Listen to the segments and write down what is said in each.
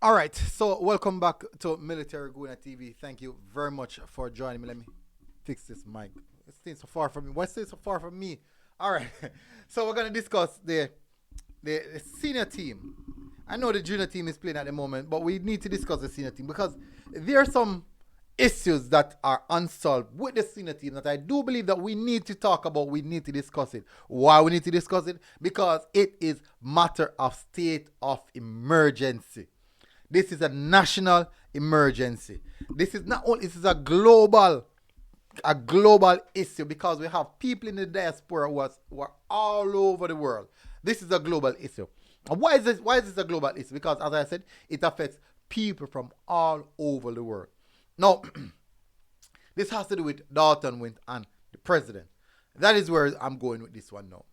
All right, so welcome back to Military Guna TV. Thank you very much for joining me. Let me fix this mic. It's staying so far from me. Why staying so far from me? All right, so we're gonna discuss the senior team. I know the junior team is playing at the moment, but we need to discuss the senior team because there are some issues that are unsolved with the senior team that I do believe that we need to talk about. We need to discuss it. Why we need to discuss it? Because it is matter of state of emergency. This is a national emergency. This is not only this is a global issue because we have people in the diaspora who are all over the world. This is a global issue. And why is this a global issue? Because as I said, it affects people from all over the world. Now, this has to do with Dalton Wint and the president. That is where I'm going with this one now.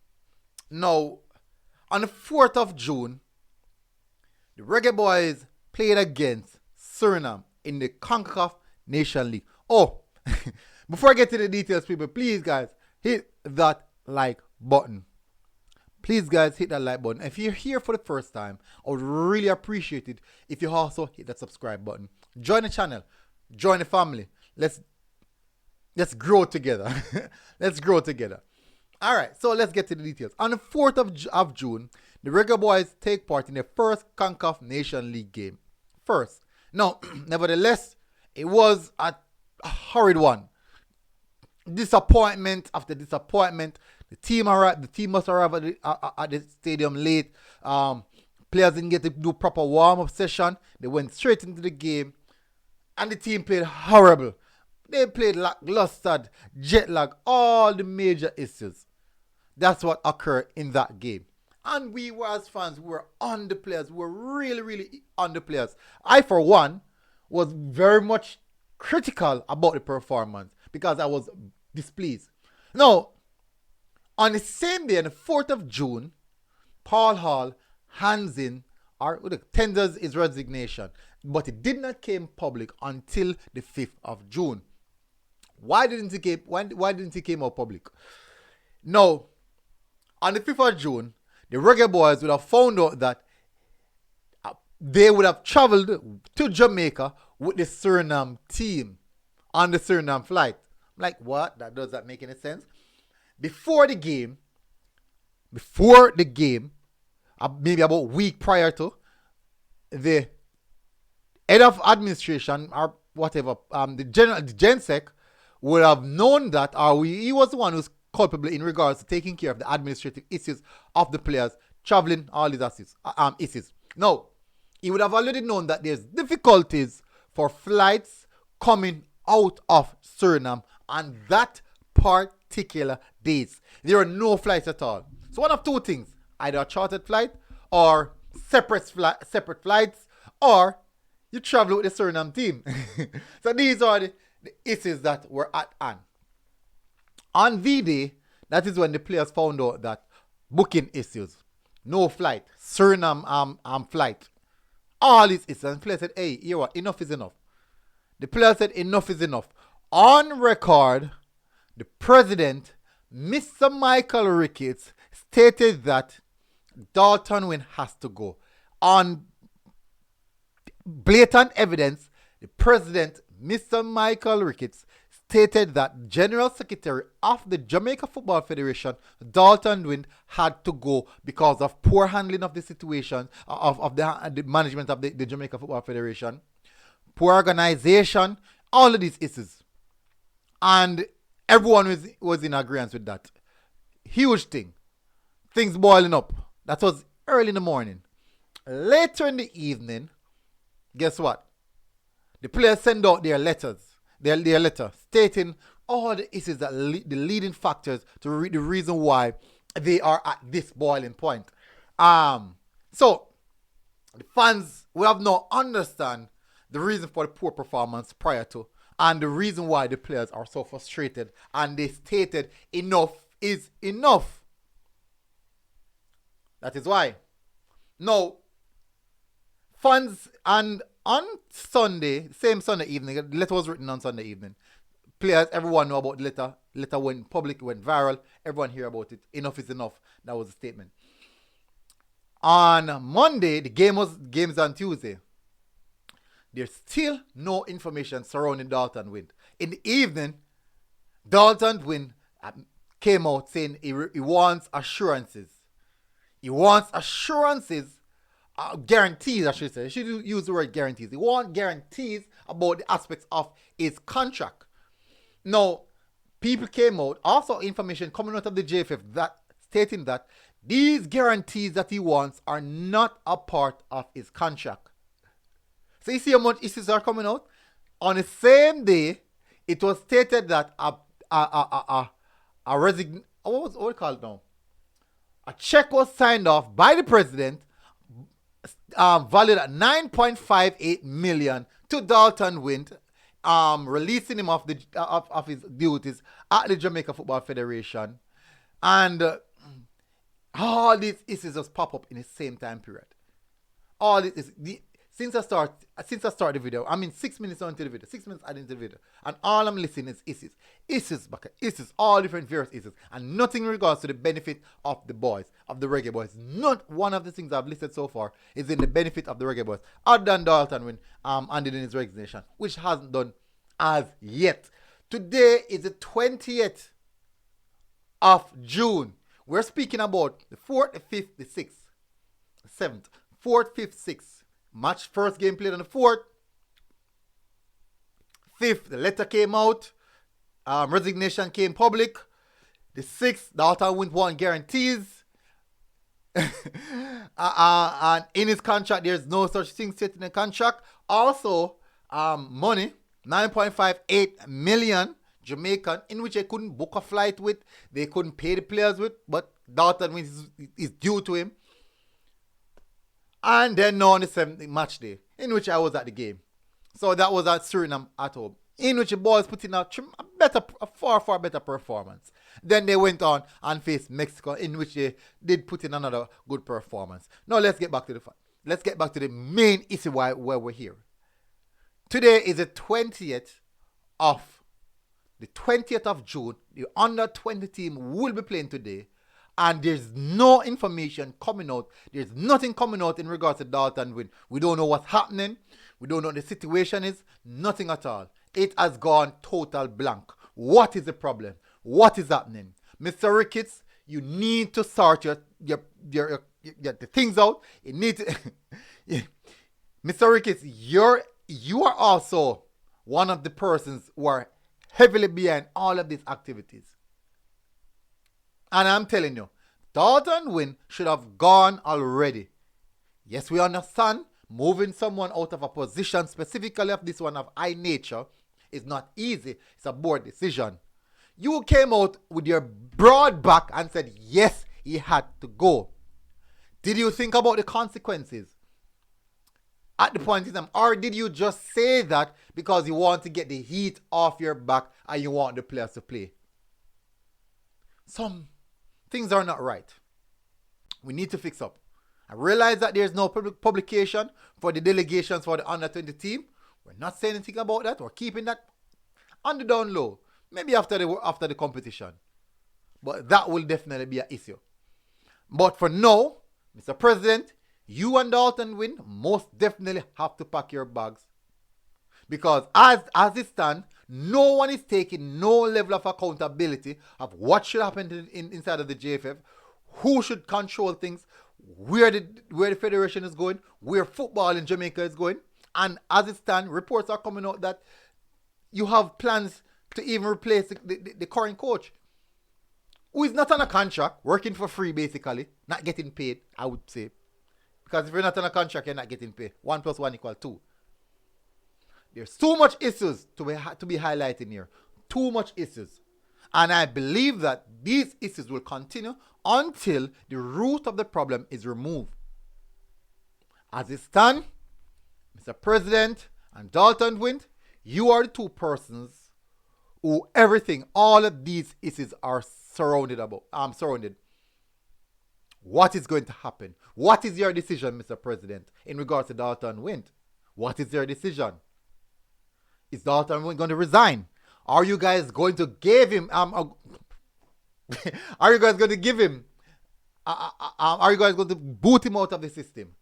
Now, on the 4th of June, the Reggae Boyz played against Suriname in the CONCACAF Nation League. Oh, before I get to the details, people, please, guys, hit that like button. Please, guys, hit that like button. If you're here for the first time, I would really appreciate it if you also hit that subscribe button. Join the channel. Join the family. Let's grow together. Let's grow together. All right, so let's get to the details. On the 4th of June, the Reggae Boyz take part in the first CONCACAF Nation League game. First. Now, nevertheless, it was a horrid one. Disappointment after disappointment. The team must arrive at the stadium late. Players didn't get to do proper warm-up session. They went straight into the game. And the team played horrible. They played lackluster, jet lag, all the major issues. That's what occurred in that game. And we were, as fans, we were on the players. We were really, really on the players. I, for one, was very much critical about the performance because I was displeased. Now, on the same day, on the 4th of June, Paul Hall hands in or tenders his resignation, but it did not came public until the 5th of June. Why didn't it came out public? Now, on the 5th of June, the Reggae Boyz would have found out that they would have traveled to Jamaica with the Suriname team on the Suriname flight. I'm like, what? Does that make any sense? Before the game, maybe about a week prior to, the head of administration or whatever, the GenSec would have known that, he was the one who's culpable in regards to taking care of the administrative issues of the players traveling, all these issues. Now, he would have already known that there's difficulties for flights coming out of Suriname on that particular days. There are no flights at all. So one of two things, either a chartered flight or separate flights, or you travel with the Suriname team. So these are the issues that were at hand. On V-Day, that is when the players found out that booking issues, no flight, Suriname flight, all these issues. And the players said, hey, you know what, enough is enough. The players said enough is enough. On record, the president, Mr. Michael Ricketts, stated that Dalton Wint has to go. On blatant evidence, the president, Mr. Michael Ricketts, stated that General Secretary of the Jamaica Football Federation, Dalton Wint, had to go because of poor handling of the situation, of the management of the Jamaica Football Federation, poor organization, all of these issues. And everyone was in agreement with that. Huge thing. Things boiling up. That was early in the morning. Later in the evening, guess what? The players send out their letter stating all the issues that the leading factors to the reason why they are at this boiling point. So the fans will have now understand the reason for the poor performance prior to, and the reason why the players are so frustrated, and they stated enough is enough. That is why. Now, fans, and on Sunday, same Sunday evening, the letter was written on Sunday evening. Players, everyone know about the letter. Letter went public, went viral. Everyone hear about it. Enough is enough. That was the statement. On Monday, the game's on Tuesday. there's still no information surrounding Dalton Wind. In the evening, Dalton Wind came out saying he wants assurances. He wants assurances, guarantees, I should say. I should use the word guarantees. He wants guarantees about the aspects of his contract. Now, people came out, also information coming out of the JFF that stating that these guarantees that he wants are not a part of his contract. So you see how much issues are coming out? On the same day, it was stated that what we call it now? A check was signed off by the president, valued at 9.58 million to Dalton Wind, releasing him of his duties at the Jamaica Football Federation, and all these issues just pop up in the same time period. All this is since I start the video. I mean 6 minutes into the video, 6 minutes into the video, and all I'm listening is issues, all different various issues, and nothing in regards to the benefit of the boys, of the Reggae Boyz. Not one of the things I've listed so far is in the benefit of the Reggae Boyz, other than Dalton when ended in his resignation, which hasn't done as yet. Today is the 20th of June. We're speaking about the 4th, the 5th, the 6th, the 7th, 4th, 5th, 6th. Match first game played on the 4th. 5th, the letter came out. Resignation came public. The 6th, Dalton Wind won guarantees. And in his contract, there's no such thing set in the contract. Also, money, 9.58 million Jamaican, in which they couldn't book a flight with, they couldn't pay the players with, but Dalton Wind is due to him. And then now on the 7th match day, in which I was at the game. So that was at Suriname at home, in which the boys put in a far better performance. Then they went on and faced Mexico, in which they did put in another good performance. Now let's get back to the fact. Let's get back to the main issue why we're here. Today is the 20th of June. The under 20 team will be playing today. And there's no information coming out. There's nothing coming out in regards to Dalton Wind. We don't know what's happening. We don't know what the situation is. Nothing at all. It has gone total blank. What is the problem? What is happening? Mr. Ricketts, you need to sort your the things out. You need to Mr. Ricketts, you are also one of the persons who are heavily behind all of these activities. And I'm telling you, Dalton Wind should have gone already. Yes, we understand moving someone out of a position, specifically of this one of high nature, is not easy. It's a board decision. You came out with your broad back and said, yes, he had to go. Did you think about the consequences at the point in time? Or did you just say that because you want to get the heat off your back and you want the players to play? Some things are not right. We need to fix up. I realize that there's no publication for the delegations for the under 20 team. We're not saying anything about that. We're keeping that on the down low. Maybe after the competition. But that will definitely be an issue. But for now, Mr. President, you and Dalton Wind most definitely have to pack your bags. Because as it stands, no one is taking no level of accountability of what should happen inside of the JFF, who should control things, where the federation is going, where football in Jamaica is going. And as it stands, reports are coming out that you have plans to even replace the current coach, who is not on a contract, working for free basically, not getting paid, I would say. Because if you're not on a contract, you're not getting paid. 1 + 1 = 2. There's too much issues to be highlighting here. Too much issues. And I believe that these issues will continue until the root of the problem is removed. As it stands, Mr. President and Dalton Wind, you are the two persons who all of these issues are surrounded. What is going to happen? What is your decision, Mr. President, in regards to Dalton Wind? What is your decision? Is Dalton Wind going to resign? Are you guys going to give him are you guys going to give him are you guys going to boot him out of the system?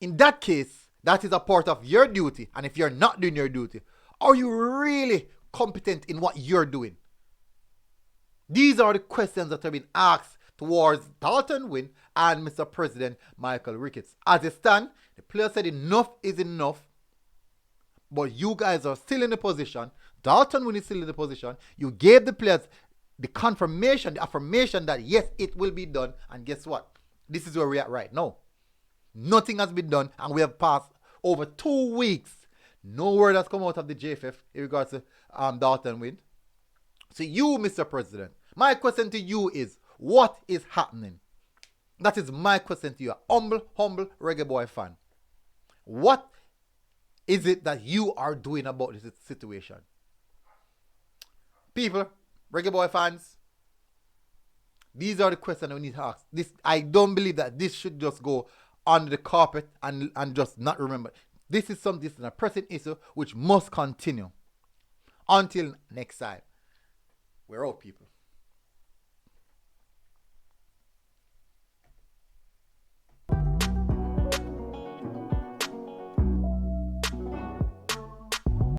In that case, That is a part of your duty. And if you're not doing your duty, are you really competent in what you're doing? These are the questions that have been asked towards Dalton Wynn and Mr. President Michael Ricketts. As it stands, the player said enough is enough. But you guys are still in the position. Dalton Wynn is still in the position. You gave the players the confirmation, the affirmation that yes, it will be done. And guess what? This is where we're at right now. Nothing has been done, and we have passed over 2 weeks. No word has come out of the JFF in regards to Dalton Wynn. So you, Mr. President, my question to you is, what is happening? That is my question to you, a humble Reggae Boy fan. What is it that you are doing about this situation? People, Reggae Boy fans, these are the questions we need to ask. I don't believe that this should just go under the carpet and just not remember. This is a pressing issue which must continue. Until next time, we're out, people.